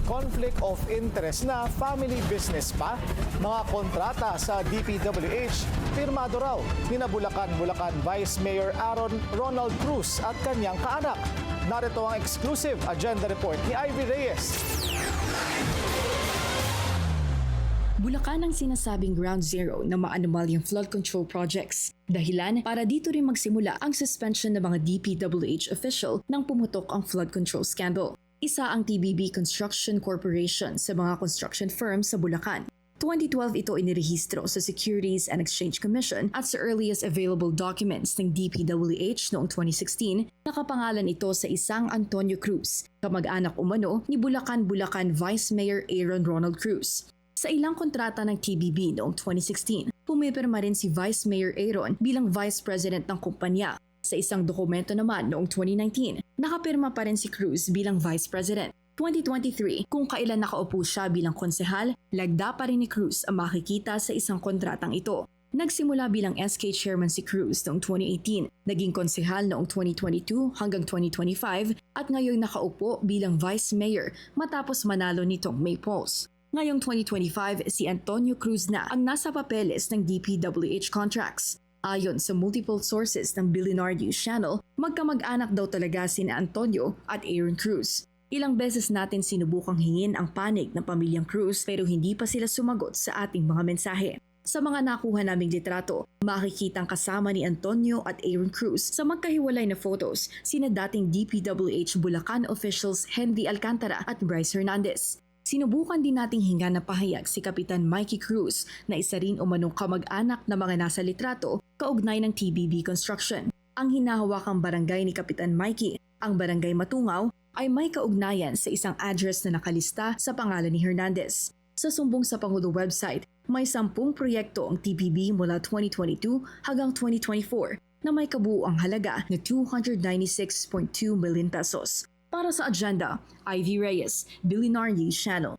conflict of interest na family business pa? Mga kontrata sa DPWH, pirmado raw ni Bulacan Vice Mayor Aaron Ronald Cruz at kanyang kaanak. Narito ang exclusive agenda report ni Ivy Reyes. Bulacan ang sinasabing ground zero ng maanumalyang flood control projects. Dahilan para dito rin magsimula ang suspension ng mga DPWH official nang pumutok ang flood control scandal. Isa ang TBB Construction Corporation sa mga construction firms sa Bulacan. 2012 ito inirehistro sa Securities and Exchange Commission at sa earliest available documents ng DPWH noong 2016, nakapangalan ito sa isang Antonio Cruz, kamag-anak umano ni Bulacan Vice Mayor Aaron Ronald Cruz. Sa ilang kontrata ng TBB noong 2016, pumipirma rin si Vice Mayor Aaron bilang Vice President ng kumpanya. Sa isang dokumento naman noong 2019, nakapirma pa rin si Cruz bilang Vice President. 2023, kung kailan nakaupo siya bilang konsehal, lagda pa rin ni Cruz ang makikita sa isang kontratang ito. Nagsimula bilang SK Chairman si Cruz noong 2018, naging konsehal noong 2022 hanggang 2025 at ngayon nakaupo bilang Vice Mayor matapos manalo nitong May polls. Ngayong 2025, si Antonio Cruz na ang nasa papeles ng DPWH contracts. Ayon sa multiple sources ng Billionaire News Channel, magkamag-anak daw talaga sina Antonio at Aaron Cruz. Ilang beses natin sinubukang hingin ang panig ng pamilyang Cruz pero hindi pa sila sumagot sa ating mga mensahe. Sa mga nakuha naming litrato, makikitang kasama ni Antonio at Aaron Cruz sa magkahiwalay na photos sina dating DPWH Bulacan officials Henry Alcantara at Bryce Hernandez. Sinubukan din nating hinga na pahayag si Kapitan Mikey Cruz na isa rin umanong kamag-anak na mga nasa litrato kaugnay ng TBB Construction. Ang hinahawakang barangay ni Kapitan Mikey, ang Barangay Matungaw, ay may kaugnayan sa isang address na nakalista sa pangalan ni Hernandez. Sa sumbong sa Pangulo website, may 10 proyekto ang TBB mula 2022 hanggang 2024 na may kabuuang halaga na 296.2 million pesos. Para sa agenda, Ivy Reyes, Billionaire News Channel.